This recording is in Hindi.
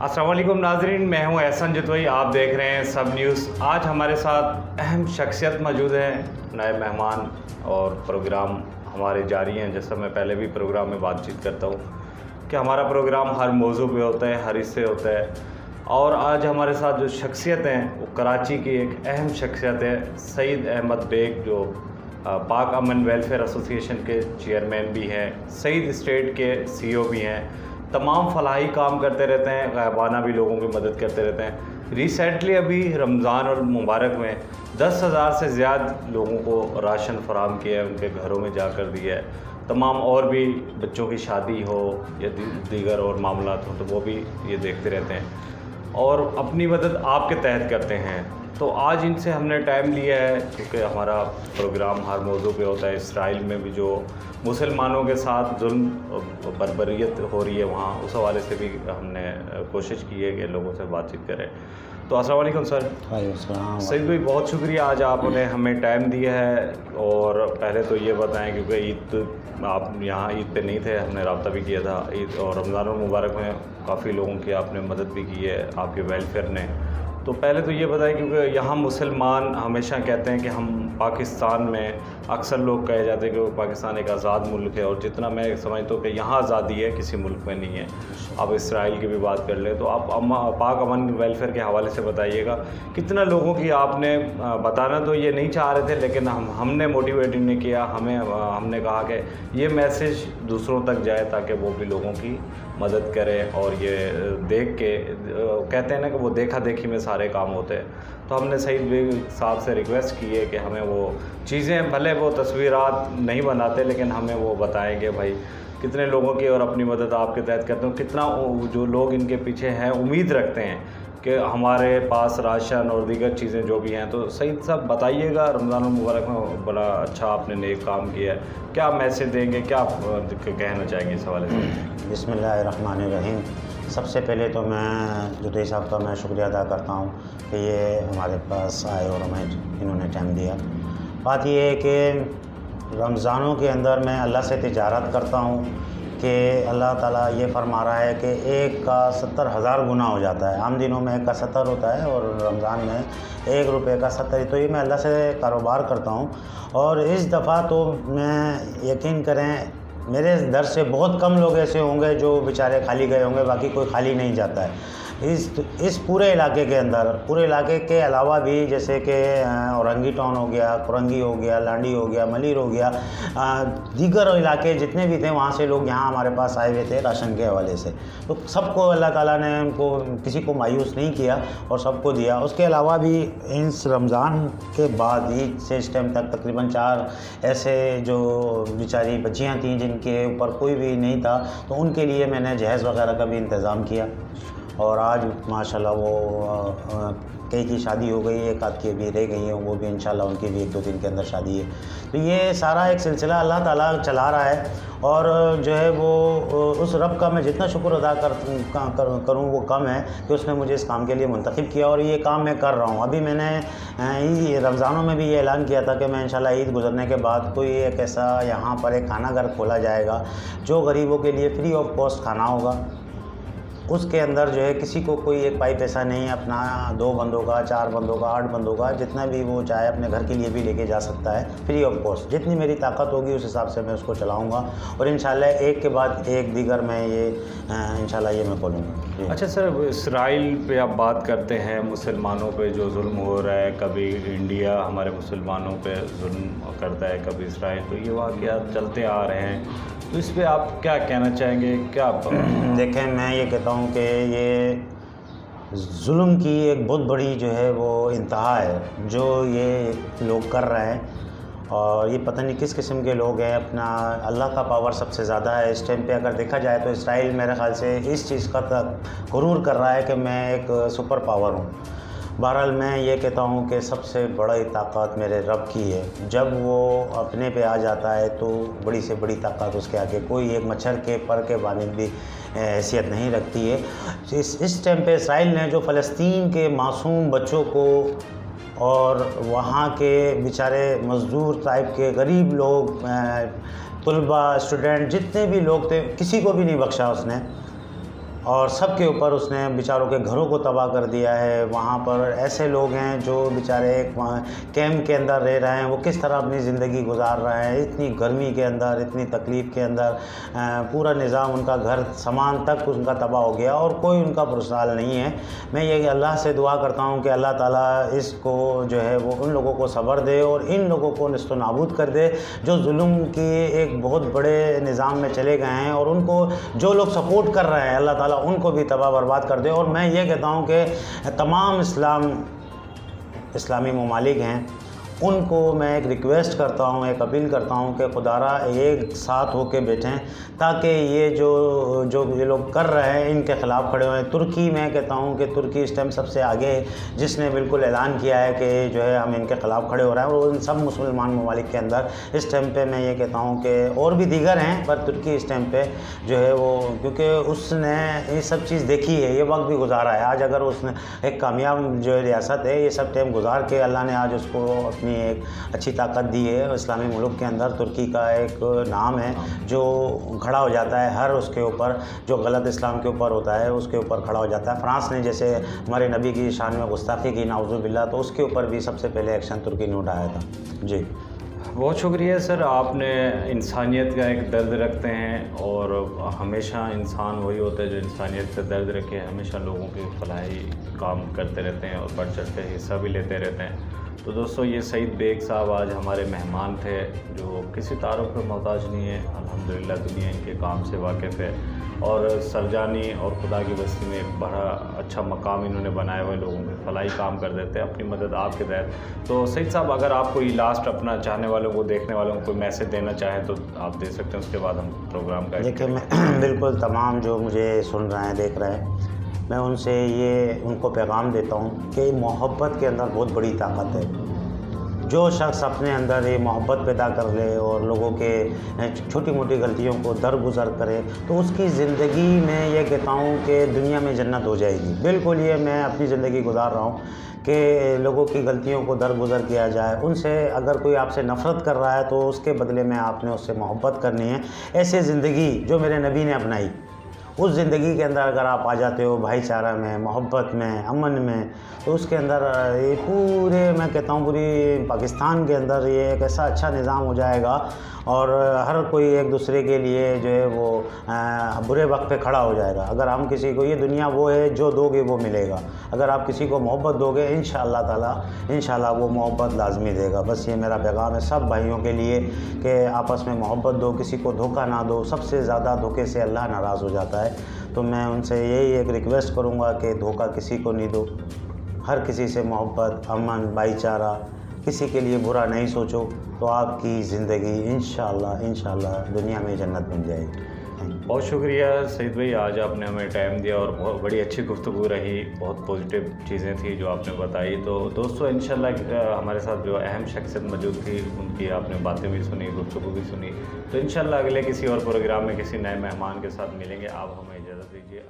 अस्सलाम वालेकुम नाज़रीन, मैं हूं एहसन जतवई। आप देख रहे हैं सब न्यूज़। आज हमारे साथ अहम शख्सियत मौजूद हैं, नए मेहमान, और प्रोग्राम हमारे जारी हैं। जैसा मैं पहले भी प्रोग्राम में बातचीत करता हूं कि हमारा प्रोग्राम हर मौजू पे होता है, हर हिस्से होता है। और आज हमारे साथ जो शख्सियत हैं वो कराची की एक अहम शख्सियत है, सईद अहमद बेग, जो पाक अमन वेलफेयर एसोसिएशन के चेयरमैन भी हैं, सईद स्टेट के CEO भी हैं। तमाम फलाही काम करते रहते हैं, गायबाना भी लोगों की मदद करते रहते हैं। रिसेंटली अभी रमज़ान और मुबारक में 10,000 से ज़्यादा लोगों को राशन फराहम किया है, उनके घरों में जाकर दिया है। तमाम और भी बच्चों की शादी हो या दीगर और मामलात हो तो वो भी ये देखते रहते हैं और अपनी मदद आपके तहत करते हैं। तो आज इनसे हमने टाइम लिया है क्योंकि हमारा प्रोग्राम हर मौजू पे होता है। इसराइल में भी जो मुसलमानों के साथ जुल्म बर्बरियत हो रही है वहाँ, उस हवाले से भी हमने कोशिश की है कि लोगों से बातचीत करें। तो अस्सलाम वालेकुम सर। सईद भाई, बहुत शुक्रिया आज आपने हमें टाइम दिया है। और पहले तो ये बताएं, क्योंकि ईद आप यहाँ ईद पे नहीं थे, हमने रब्ता भी किया था ईद और रमज़ान मुबारक में काफ़ी लोगों की आपने मदद भी की है आपके वेलफेयर ने। तो पहले तो ये बताएं, क्योंकि यहाँ मुसलमान हमेशा कहते हैं कि हम पाकिस्तान में, अक्सर लोग कहे जाते हैं कि वो पाकिस्तान एक आज़ाद मुल्क है, और जितना मैं समझता हूँ कि यहाँ आज़ादी है, किसी मुल्क में नहीं है। आप इसराइल की भी बात कर लें तो आप पाक अमन वेलफेयर के हवाले से बताइएगा, कितना लोगों की आपने बताना तो ये नहीं चाह रहे थे, लेकिन हमने मोटिवेट नहीं किया। हमने कहा कि ये मैसेज दूसरों तक जाए ताकि वो भी लोगों की मदद करें। और ये देख के कहते हैं ना कि वो देखा देखी में सारे काम होते हैं। तो हमने सईद साहब से रिक्वेस्ट की है कि हमें वो चीज़ें, भले वो तस्वीरात नहीं बनाते, लेकिन हमें वो बताएंगे भाई कितने लोगों की और अपनी मदद आपके तहत करते हैं, कितना जो लोग इनके पीछे हैं उम्मीद रखते हैं कि हमारे पास राशन और दीगर चीज़ें जो भी हैं। तो सईद साहब बताइएगा, रमज़ान मुबारक में बड़ा अच्छा आपने नेक काम किया है, क्या मैसेज देंगे, क्या आप कहना चाहेंगे इस हवाले से? बिस्मिल्लाहिर्रहमानिर्रहीम। सबसे पहले तो मैं जुतई साहब का मैं शुक्रिया अदा करता हूँ कि ये हमारे पास आए और हमें इन्होंने टाइम दिया। बात ये है कि रमज़ानों के अंदर मैं अल्लाह से तिजारत करता हूँ कि अल्लाह ताला ये फरमा रहा है कि एक का 70,000 गुना हो जाता है। आम दिनों में एक का 70 होता है और रमज़ान में 1 रुपये का 70। तो ये मैं अल्लाह से कारोबार करता हूँ। और इस दफ़ा तो मैं यकीन करें, मेरे दर से बहुत कम लोग ऐसे होंगे जो बेचारे खाली गए होंगे, बाकी कोई खाली नहीं जाता है। इस पूरे इलाके के अंदर, पूरे इलाके के अलावा भी, जैसे कि औरंगी टाउन हो गया, कुरंगी हो गया, लांडी हो गया, मलिर हो गया, दीगर इलाके जितने भी थे, वहाँ से लोग यहाँ हमारे पास आए हुए थे राशन के हवाले से। तो सबको अल्लाह ताला ने उनको, किसी को मायूस नहीं किया और सबको दिया। उसके अलावा भी इस रमज़ान के बाद ईद से इस टाइम तक तकरीबन 4 ऐसे जो बेचारी बच्चियाँ थीं जिनके ऊपर कोई भी नहीं था, तो उनके लिए मैंने जहेज़ वगैरह का भी इंतज़ाम किया। और आज माशाल्लाह वो कई की शादी हो गई, एक आध की भी रह गई हैं, वो भी इंशाल्लाह उनकी भी 1-2 दिन के अंदर शादी है। तो ये सारा एक सिलसिला अल्लाह ताला चला रहा है। और जो है वो उस रब का मैं जितना शुक्र अदा करूँ वो कम है कि उसने मुझे इस काम के लिए मुंतखब किया और ये काम मैं कर रहा हूँ। अभी मैंने रमज़ानों में भी ये ऐलान किया था कि मैं इंशाल्लाह ईद गुजरने के बाद कोई एक ऐसा यहाँ पर एक खाना घर खोला जाएगा जो गरीबों के लिए फ्री ऑफ कॉस्ट खाना होगा। उसके अंदर जो है किसी को कोई एक पाई पैसा नहीं, अपना 2 बंदों का, 4 बंदों का, 8 बंदों का, जितना भी वो चाहे अपने घर के लिए भी लेके जा सकता है फ्री ऑफ कॉस्ट। जितनी मेरी ताकत होगी उस हिसाब से मैं उसको चलाऊँगा और इंशाल्लाह एक के बाद एक दीगर मैं ये इंशाल्लाह ये मैं बोलूँगा। अच्छा सर, इसराइल पे आप बात करते हैं, मुसलमानों पे जो जुल्म हो रहा है, कभी इंडिया हमारे मुसलमानों पे जुल्म करता है, कभी इसराइल, तो ये वाक़यात चलते आ रहे हैं। तो इस पे आप क्या कहना चाहेंगे? क्या देखें, मैं ये कहता हूँ कि ये जुल्म की एक बहुत बड़ी जो है वो इंतहा है जो ये लोग कर रहे हैं। और ये पता नहीं किस किस्म के लोग हैं। अपना अल्लाह का पावर सबसे ज़्यादा है इस टाइम पे। अगर देखा जाए तो इसराइल मेरे ख़्याल से इस चीज़ का गुरूर कर रहा है कि मैं एक सुपर पावर हूँ। बहरहाल मैं ये कहता हूँ कि सबसे बड़ी ताकत मेरे रब की है। जब वो अपने पे आ जाता है तो बड़ी से बड़ी ताकत उसके आगे कोई एक मच्छर के पर के बानिब भी हैसियत नहीं रखती है। इस टाइम पे इसराइल ने जो फ़लस्तीन के मासूम बच्चों को और वहाँ के बेचारे मज़दूर टाइप के गरीब लोग, तलबा, स्टूडेंट, जितने भी लोग थे, किसी को भी नहीं बख्शा उसने। और सबके ऊपर उसने बेचारों के घरों को तबाह कर दिया है। वहाँ पर ऐसे लोग हैं जो बेचारे एक कैंप के अंदर रह रहे हैं, वो किस तरह अपनी ज़िंदगी गुजार रहे हैं, इतनी गर्मी के अंदर, इतनी तकलीफ़ के अंदर। पूरा निज़ाम उनका घर सामान तक उनका तबाह हो गया और कोई उनका पुरसाल नहीं है। मैं ये अल्लाह से दुआ करता हूँ कि अल्लाह ताला इसको जो है वो उन लोगों को सब्र दे और इन लोगों को निस्तो नाबूद कर दे जो जुल्म की एक बहुत बड़े निज़ाम में चले गए हैं, और उनको जो लोग सपोर्ट कर रहे हैं अल्लाह ताला उनको भी तबाह बर्बाद कर दे। और मैं ये कहता हूँ कि तमाम इस्लामी ममालिक हैं, उनको मैं एक रिक्वेस्ट करता हूँ, एक अपील करता हूँ कि खुदारा एक साथ होकर बैठें ताकि ये जो ये लोग कर रहे हैं इनके ख़िलाफ़ खड़े हुए हैं। तुर्की, मैं कहता हूँ कि तुर्की इस टाइम सबसे आगे है, जिसने बिल्कुल ऐलान किया है कि जो है हम इनके ख़िलाफ़ खड़े हो रहे हैं। और उन सब मुसलमान ममालिक के अंदर इस टाइम पे मैं ये कहता हूँ कि और भी दीगर हैं, पर तुर्की इस टाइम पे जो है वो, क्योंकि उसने ये सब चीज़ देखी है, ये वक्त भी गुजारा है। आज अगर उसने एक कामयाब जो रियासत है, ये सब टाइम गुजार के अल्लाह ने आज उसको अपनी एक अच्छी ताकत दी है। इस्लामी मुल्क के अंदर तुर्की का एक नाम है जो खड़ा हो जाता है हर उसके ऊपर जो गलत इस्लाम के ऊपर होता है उसके ऊपर खड़ा हो जाता है। फ्रांस ने जैसे हमारे नबी की शान में गुस्ताखी की, नाउज़ु बिल्लाह, तो उसके ऊपर भी सबसे पहले एक्शन तुर्की ने उठाया था। जी बहुत शुक्रिया सर, आपने इंसानियत का एक दर्द रखते हैं और हमेशा इंसान वही होता है जो इंसानियत से दर्द रखे, हमेशा लोगों की भलाई काम करते रहते हैं और बढ़ चढ़ के हिस्सा भी लेते रहते हैं। तो दोस्तों, ये सईद बेग साहब आज हमारे मेहमान थे जो किसी तारुफ पे मोहताज नहीं है। अल्हम्दुलिल्लाह दुनिया इनके काम से वाकिफ़ है और सरजानी और खुदा की बस्ती में एक बड़ा अच्छा मकाम इन्होंने बनाया हुआ है, लोगों के फलाई काम कर देते हैं अपनी मदद आपके तहत। तो सईद साहब, अगर आप कोई लास्ट अपना चाहने वालों को, देखने वालों को कोई मैसेज देना चाहें तो आप दे सकते हैं, उसके बाद हम प्रोग्राम का। देखिए, मैं बिल्कुल तमाम जो मुझे सुन रहे हैं, देख रहे हैं, मैं उनको पैगाम देता हूँ कि मोहब्बत के अंदर बहुत बड़ी ताकत है। जो शख्स अपने अंदर ये मोहब्बत पैदा कर ले और लोगों के छोटी मोटी गलतियों को दरगुजर करे तो उसकी ज़िंदगी में ये कहता हूँ कि दुनिया में जन्नत हो जाएगी। बिल्कुल ये मैं अपनी ज़िंदगी गुजार रहा हूँ कि लोगों की गलतियों को दरगुजर किया जाए। उनसे अगर कोई आपसे नफ़रत कर रहा है तो उसके बदले में आपने उससे मोहब्बत करनी है। ऐसे ज़िंदगी जो मेरे नबी ने अपनाई, उस ज़िंदगी के अंदर अगर आप आ जाते हो भाईचारा में, मोहब्बत में, अमन में, तो उसके अंदर ये पूरे, मैं कहता हूँ पूरी पाकिस्तान के अंदर ये एक ऐसा अच्छा निज़ाम हो जाएगा और हर कोई एक दूसरे के लिए जो है वो बुरे वक्त पे खड़ा हो जाएगा। अगर हम किसी को, ये दुनिया वो है जो दोगे वो मिलेगा। अगर आप किसी को मोहब्बत दोगे इंशाअल्लाह ताला, इंशाअल्लाह वो मोहब्बत लाजमी देगा। बस ये मेरा पैगाम है सब भाइयों के लिए कि आपस में मोहब्बत दो, किसी को धोखा ना दो। सबसे ज़्यादा धोखे से अल्लाह नाराज़ हो जाता है। तो मैं उनसे यही एक रिक्वेस्ट करूँगा कि धोखा किसी को नहीं दो, हर किसी से मोहब्बत, अमन, भाईचारा, किसी के लिए बुरा नहीं सोचो, तो आपकी ज़िंदगी इंशाअल्लाह दुनिया में जन्नत बन जाएगी। बहुत शुक्रिया सईद भाई, आज आपने हमें टाइम दिया और बहुत बड़ी अच्छी गुफ्तगू रही, बहुत पॉजिटिव चीज़ें थी जो आपने बताई। तो दोस्तों, इंशाल्लाह हमारे साथ जो अहम शख्सियत मौजूद थी उनकी आपने बातें भी सुनी, गुफ्तगू भी सुनी। तो इंशाल्लाह अगले किसी और प्रोग्राम में किसी नए मेहमान के साथ मिलेंगे। आप हमें इजाज़त दीजिए।